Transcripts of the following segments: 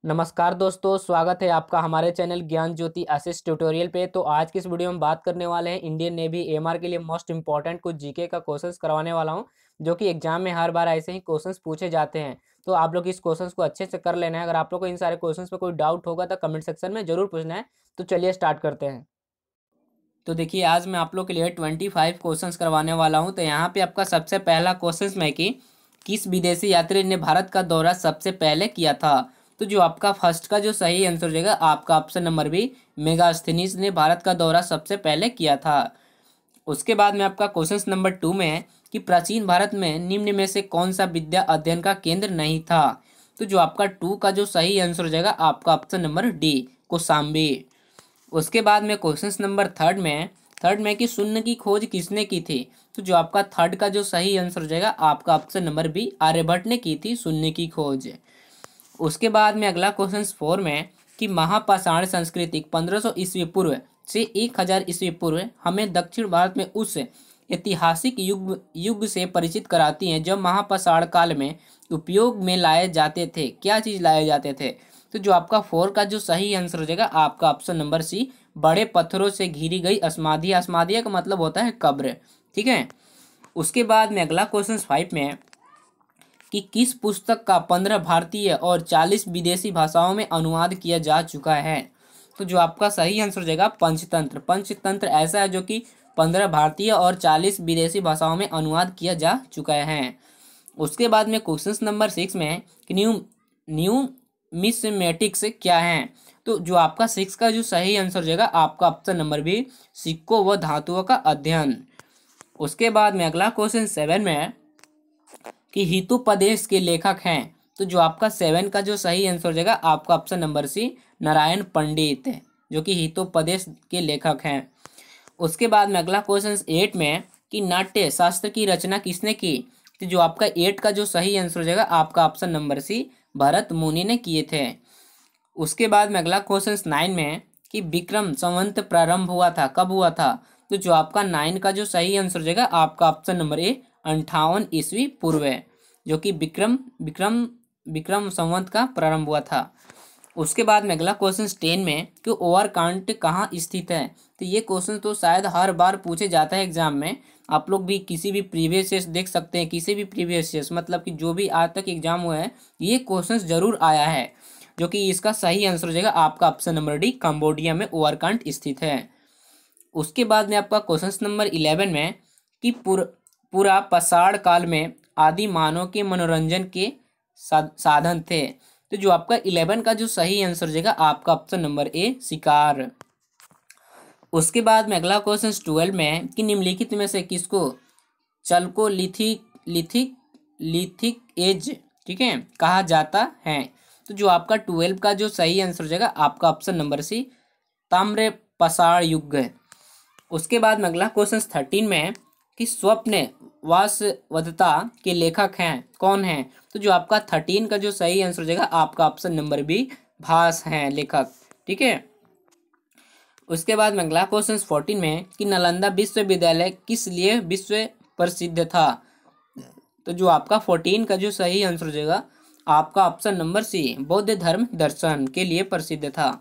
नमस्कार दोस्तों, स्वागत है आपका हमारे चैनल ज्ञान ज्योति असिस्ट ट्यूटोरियल पे। तो आज की इस वीडियो में बात करने वाले हैं इंडियन नेवी एएमआर के लिए मोस्ट इंपॉर्टेंट कुछ जीके का क्वेश्चंस करवाने वाला हूं, जो कि एग्जाम में हर बार ऐसे ही क्वेश्चंस पूछे जाते हैं। तो आप लोग इस क्वेश्चंस को अच्छे से कर लेना है। अगर आप लोग को इन सारे क्वेश्चंस पे कोई डाउट होगा तो कमेंट सेक्शन में जरूर पूछना है। तो चलिए स्टार्ट करते हैं। तो देखिए, आज मैं आप लोग के लिए 25 क्वेश्चंस करवाने वाला हूं। तो यहाँ पे आपका सबसे पहला क्वेश्चन है कि किस विदेशी यात्री ने भारत का दौरा सबसे पहले किया था। तो जो आपका फर्स्ट का जो सही आंसर हो जाएगा आपका ऑप्शन नंबर बी, मेगास्थनीज ने भारत का दौरा सबसे पहले किया था। उसके बाद में आपका क्वेश्चन नंबर 2 में है कि प्राचीन भारत में निम्न में से कौन सा विद्या अध्ययन का केंद्र नहीं था। तो जो आपका 2 का जो सही आंसर हो जाएगा आपका ऑप्शन नंबर डी, कौशाम्बी। उसके बाद में क्वेश्चन नंबर थर्ड में कि शून्य की खोज किसने की थी। तो जो आपका थर्ड का जो सही आंसर हो जाएगा आपका ऑप्शन नंबर बी, आर्यभट्ट ने की थी शून्य की खोज। उसके बाद में अगला क्वेश्चन 4 में कि महापाषाण संस्कृति 1500 ईस्वी पूर्व से 1000 ईस्वी पूर्व हमें दक्षिण भारत में उस ऐतिहासिक युग से परिचित कराती हैं जब महापाषाण काल में उपयोग में लाए जाते थे। क्या चीज लाए जाते थे। तो जो आपका 4 का जो सही आंसर हो जाएगा आपका ऑप्शन नंबर सी, बड़े पत्थरों से घिरी गई अस्मादिया। अस्मादिया का मतलब होता है कब्र। ठीक है। उसके बाद में अगला क्वेश्चन 5 में है कि किस पुस्तक का 15 भारतीय और 40 विदेशी भाषाओं में अनुवाद किया जा चुका है। तो जो आपका सही आंसर हो जाएगा पंचतंत्र। पंचतंत्र ऐसा है जो कि 15 भारतीय और 40 विदेशी भाषाओं में अनुवाद किया जा चुका है। उसके बाद में क्वेश्चन नंबर 6 में है कि न्यूमिस्मेटिक्स क्या है। तो जो आपका 6 का जो सही आंसर हो जाएगा आपका ऑप्शन नंबर बी, सिक्कों व धातुओं का अध्ययन। उसके बाद में अगला क्वेश्चन 7 में है कि हितोपदेश के लेखक हैं। तो जो आपका 7 का जो सही आंसर हो जाएगा आपका ऑप्शन नंबर सी, नारायण पंडित, जो कि हितोपदेश के लेखक हैं। उसके बाद में अगला क्वेश्चन 8 में है कि नाट्य शास्त्र की रचना किसने की। तो जो आपका 8 का जो सही आंसर हो जाएगा आपका ऑप्शन नंबर सी, भरत मुनि ने किए थे। उसके बाद में अगला क्वेश्चन 9 में है कि विक्रम संवत प्रारंभ हुआ था, कब हुआ था। तो जो आपका 9 का जो सही आंसर हो जाएगा आपका ऑप्शन नंबर ए, 58 ईस्वी पूर्व, जो कि विक्रम विक्रम विक्रम संवत का प्रारंभ हुआ था। उसके बाद में अगला क्वेश्चन 10 में कि ओवरकांट कहाँ स्थित है। तो ये क्वेश्चन तो शायद हर बार पूछे जाता है एग्जाम में। आप लोग भी किसी भी प्रीवियस ईयर्स देख सकते हैं, किसी भी प्रीवियस ईयर्स मतलब कि जो भी आज तक एग्जाम हुआ है ये क्वेश्चन जरूर आया है, जो कि इसका सही आंसर हो जाएगा आपका ऑप्शन नंबर डी, कंबोडिया में ओवरकांट स्थित है। उसके बाद में आपका क्वेश्चन नंबर 11 में कि पूरा पाषाण काल में आदि मानव के मनोरंजन के साधन थे। तो जो आपका 11 का जो सही आंसर हो जाएगा आपका ऑप्शन नंबर ए, शिकार। उसके बाद में अगला क्वेश्चन 12 में है कि निम्नलिखित में से किसको चलको लिथिक लिथिक एज, ठीक है, कहा जाता है। तो जो आपका 12 का जो सही आंसर हो जाएगा आपका ऑप्शन नंबर सी, ताम्र पाषाण युग है। उसके बाद में अगला क्वेश्चन 13 में है कि स्वप्न वासवदत्ता के लेखक हैं, कौन है। तो जो आपका 13 का जो सही आंसर हो जाएगा आपका ऑप्शन नंबर बी, भास हैं लेखक। ठीक है। उसके बाद में अगला क्वेश्चन 14 में है कि नालंदा विश्वविद्यालय किस लिए विश्व प्रसिद्ध था। तो जो आपका 14 का जो सही आंसर हो जाएगा आपका ऑप्शन नंबर सी, बौद्ध धर्म दर्शन के लिए प्रसिद्ध था।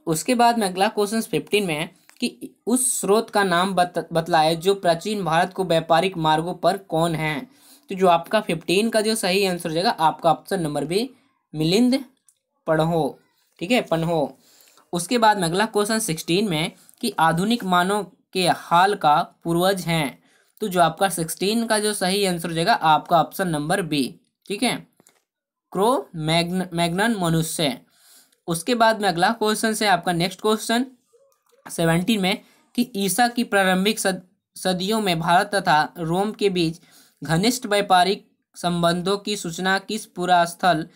उसके बाद में अगला क्वेश्चन 15 में है कि उस स्रोत का नाम बतलाए जो प्राचीन भारत को व्यापारिक मार्गों पर कौन है। तो जो आपका 15 का जो सही आंसर हो जाएगा आपका ऑप्शन नंबर बी, मिलिंद पढ़ो, ठीक है, पन्हो। उसके बाद में अगला क्वेश्चन 16 में कि आधुनिक मानव के हाल का पूर्वज हैं। तो जो आपका 16 का जो सही आंसर हो जाएगा आपका ऑप्शन नंबर बी, ठीक है, क्रो मैग्नन मनुष्य। उसके बाद में अगला क्वेश्चन है आपका नेक्स्ट क्वेश्चन 17 में कि ईसा की प्रारंभिक सदियों में भारत तथा रोम के बीच घनिष्ठ व्यापारिक संबंधों की सूचना किस पुरास्थल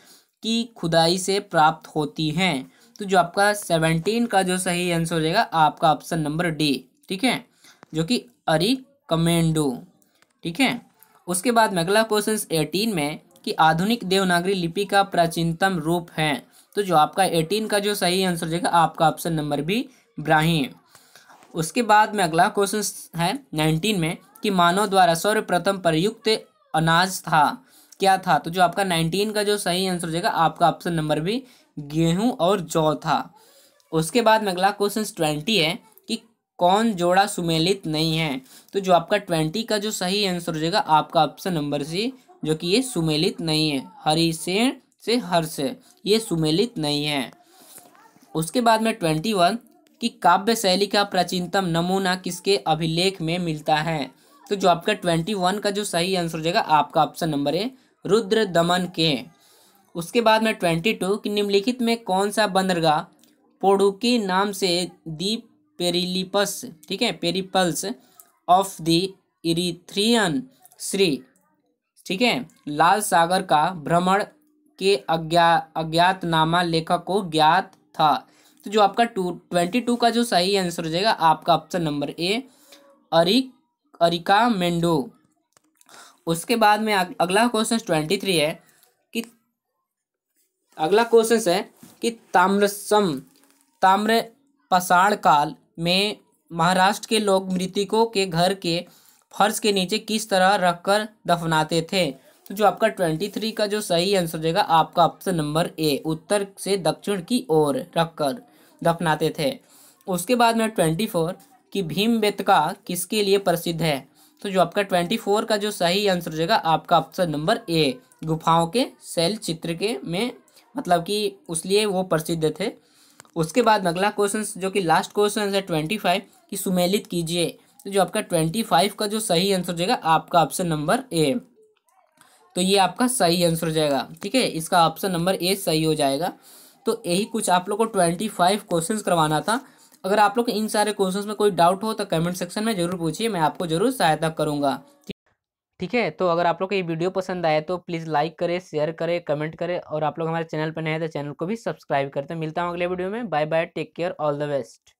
की खुदाई से प्राप्त होती है। तो जो आपका 17 का जो सही आंसर हो जाएगा आपका ऑप्शन नंबर डी, ठीक है, जो कि अरिकमेंडो। ठीक है। उसके बाद में अगला क्वेश्चन 18 में कि आधुनिक देवनागरी लिपि का प्राचीनतम रूप है। तो जो आपका 18 का जो सही आंसर हो जाएगा आपका ऑप्शन नंबर बी, ब्राह्मी। उसके बाद में अगला क्वेश्चन है 19 में कि मानव द्वारा सर्वप्रथम प्रयुक्त अनाज था, क्या था। तो जो आपका 19 का जो सही आंसर हो जाएगा आपका ऑप्शन नंबर बी, गेहूं और जौ था। उसके बाद में अगला क्वेश्चन 20 है कि कौन जोड़ा सुमेलित नहीं है। तो जो आपका 20 का जो सही आंसर हो जाएगा आपका ऑप्शन नंबर सी, जो कि ये सुमेलित नहीं है। हरिसेन से हर्ष, ये सुमेलित नहीं है। उसके बाद में 21 कि काव्य शैली का प्राचीनतम नमूना किसके अभिलेख में मिलता है। तो जो आपका 21 का जो सही आंसर हो जाएगा आपका ऑप्शन नंबर ए, रुद्र दमन के। उसके बाद में 22 कि निम्नलिखित में कौन सा बंदरगाह पोडुकी नाम से दी पेरिलिपस, ठीक है, Periplus of the Erythraean Shri, ठीक है, लाल सागर का भ्रमण के अज्ञातनामा लेखक को ज्ञात था। तो जो आपका 22 का जो सही आंसर हो जाएगा आपका option number A, areca medu. उसके बाद में अगला क्वेश्चन 23 है कि अगला क्वेश्चन है कि ताम्र पाषाण काल में महाराष्ट्र के लोग मृतकों के घर के फर्श के नीचे किस तरह रखकर दफनाते थे। तो जो आपका 23 का जो सही आंसर देगा आपका ऑप्शन नंबर ए, उत्तर से दक्षिण की ओर रखकर दफनाते थे। उसके बाद में 24 कि भीमबेटका किसके लिए प्रसिद्ध है। तो जो आपका 24 का जो सही आंसर देगा आपका ऑप्शन नंबर ए, गुफाओं के शैल चित्र के में, मतलब कि उसलिए वो प्रसिद्ध थे। उसके बाद में अगला क्वेश्चन जो कि लास्ट क्वेश्चन है 25 कि सुमेलित कीजिए। तो जो आपका 25 का जो सही आंसर हो जाएगा आपका ऑप्शन नंबर ए, तो ये आपका सही आंसर हो जाएगा, ठीक है, इसका ऑप्शन नंबर ए सही हो जाएगा। तो यही कुछ आप लोग को 25 क्वेश्चंस करवाना था। अगर आप लोग को इन सारे क्वेश्चंस में कोई डाउट हो तो कमेंट सेक्शन में जरूर पूछिए, मैं आपको जरूर सहायता करूंगा। ठीक है, तो अगर आप लोग को ये वीडियो पसंद आए तो प्लीज़ लाइक करें, शेयर करें, कमेंट करें, और आप लोग हमारे चैनल पर नए हैं तो चैनल को भी सब्सक्राइब करते हैं। मिलता हूँ अगले वीडियो में। Bye bye, take care, all the best.